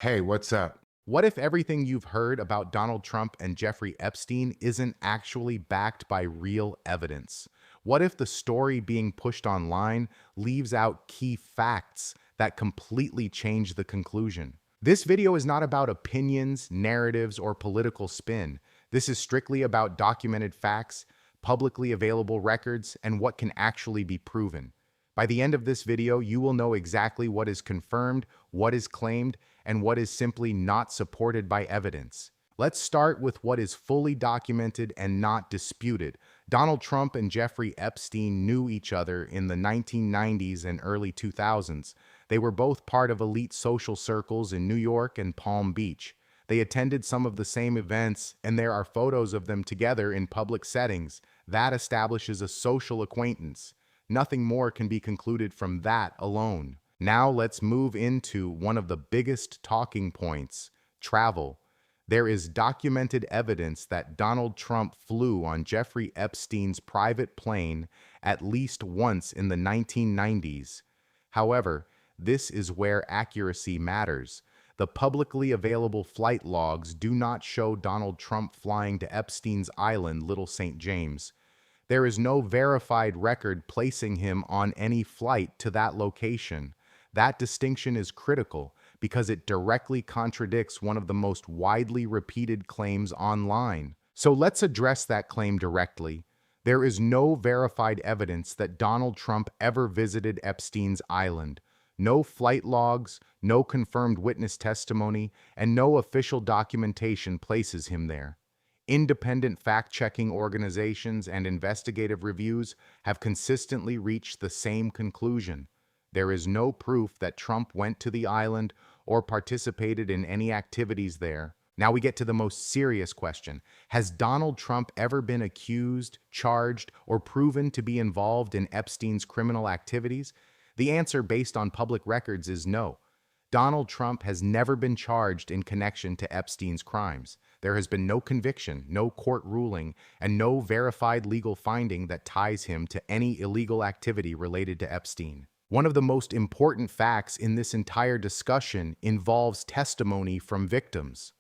Hey, what's up? What if everything you've heard about Donald Trump and Jeffrey Epstein isn't actually backed by real evidence? What if the story being pushed online leaves out key facts that completely change the conclusion? This video is not about opinions, narratives, or political spin. This is strictly about documented facts, publicly available records, and what can actually be proven. By the end of this video, you will know exactly what is confirmed, what is claimed, and what is simply not supported by evidence. Let's start with what is fully documented and not disputed. Donald Trump and Jeffrey Epstein knew each other in the 1990s and early 2000s. They were both part of elite social circles in New York and Palm Beach. They attended some of the same events, and there are photos of them together in public settings. That establishes a social acquaintance. Nothing more can be concluded from that alone. Now let's move into one of the biggest talking points: travel. There is documented evidence that Donald Trump flew on Jeffrey Epstein's private plane at least once in the 1990s. However, this is where accuracy matters. The publicly available flight logs do not show Donald Trump flying to Epstein's island, Little St. James. There is no verified record placing him on any flight to that location. That distinction is critical because it directly contradicts one of the most widely repeated claims online. So let's address that claim directly. There is no verified evidence that Donald Trump ever visited Epstein's island. No flight logs, no confirmed witness testimony, and no official documentation places him there. Independent fact-checking organizations and investigative reviews have consistently reached the same conclusion. There is no proof that Trump went to the island or participated in any activities there. Now we get to the most serious question. Has Donald Trump ever been accused, charged, or proven to be involved in Epstein's criminal activities? The answer, based on public records, is no. Donald Trump has never been charged in connection to Epstein's crimes. There has been no conviction, no court ruling, and no verified legal finding that ties him to any illegal activity related to Epstein. One of the most important facts in this entire discussion involves testimony from victims.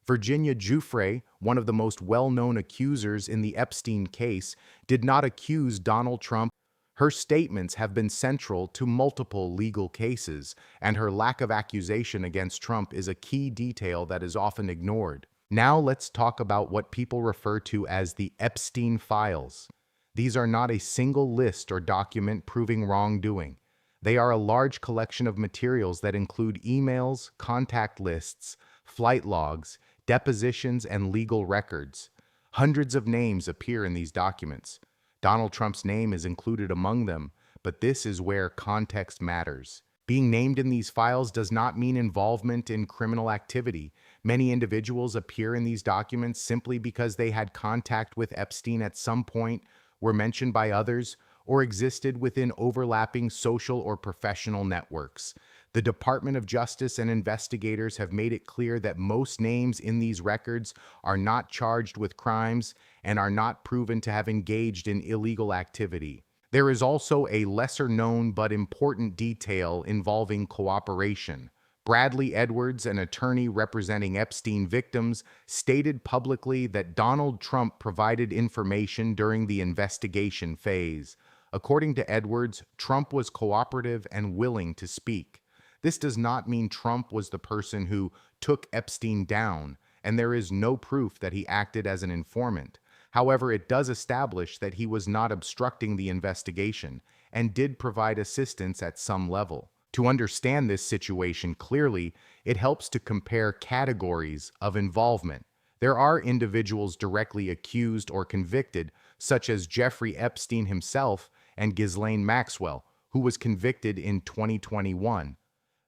Virginia Giuffre, one of the most well-known accusers in the Epstein case, did not accuse Donald Trump. Her statements have been central to multiple legal cases, and her lack of accusation against Trump is a key detail that is often ignored. Now let's talk about what people refer to as the Epstein files. These are not a single list or document proving wrongdoing. They are a large collection of materials that include emails, contact lists, flight logs, depositions, and legal records. Hundreds of names appear in these documents. Donald Trump's name is included among them, but this is where context matters. Being named in these files does not mean involvement in criminal activity. Many individuals appear in these documents simply because they had contact with Epstein at some point, were mentioned by others, or existed within overlapping social or professional networks. The Department of Justice and investigators have made it clear that most names in these records are not charged with crimes and are not proven to have engaged in illegal activity. There is also a lesser-known but important detail involving cooperation. Bradley Edwards, an attorney representing Epstein victims, stated publicly that Donald Trump provided information during the investigation phase. According to Edwards, Trump was cooperative and willing to speak. This does not mean Trump was the person who took Epstein down, and there is no proof that he acted as an informant. However, it does establish that he was not obstructing the investigation and did provide assistance at some level. To understand this situation clearly, it helps to compare categories of involvement. There are individuals directly accused or convicted, such as Jeffrey Epstein himself and Ghislaine Maxwell, who was convicted in 2021.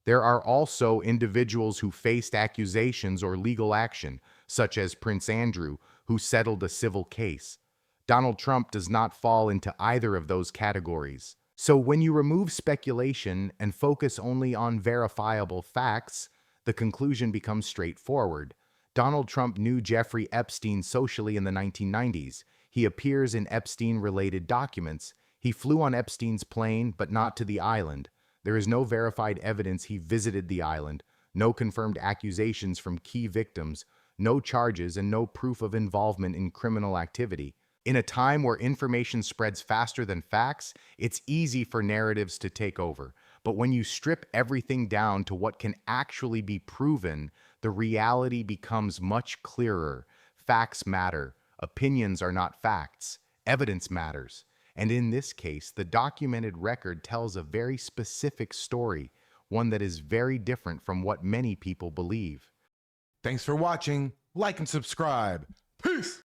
There are also individuals who faced accusations or legal action, such as Prince Andrew, who settled a civil case. Donald Trump does not fall into either of those categories. So when you remove speculation and focus only on verifiable facts, the conclusion becomes straightforward. Donald Trump knew Jeffrey Epstein socially in the 1990s. He appears in Epstein-related documents. He flew on Epstein's plane, but not to the island. There is no verified evidence he visited the island, no confirmed accusations from key victims, no charges, and no proof of involvement in criminal activity. In a time where information spreads faster than facts, it's easy for narratives to take over. But when you strip everything down to what can actually be proven, the reality becomes much clearer. Facts matter. Opinions are not facts. Evidence matters. And in this case, the documented record tells a very specific story, one that is very different from what many people believe. Thanks for watching. Like and subscribe. Peace!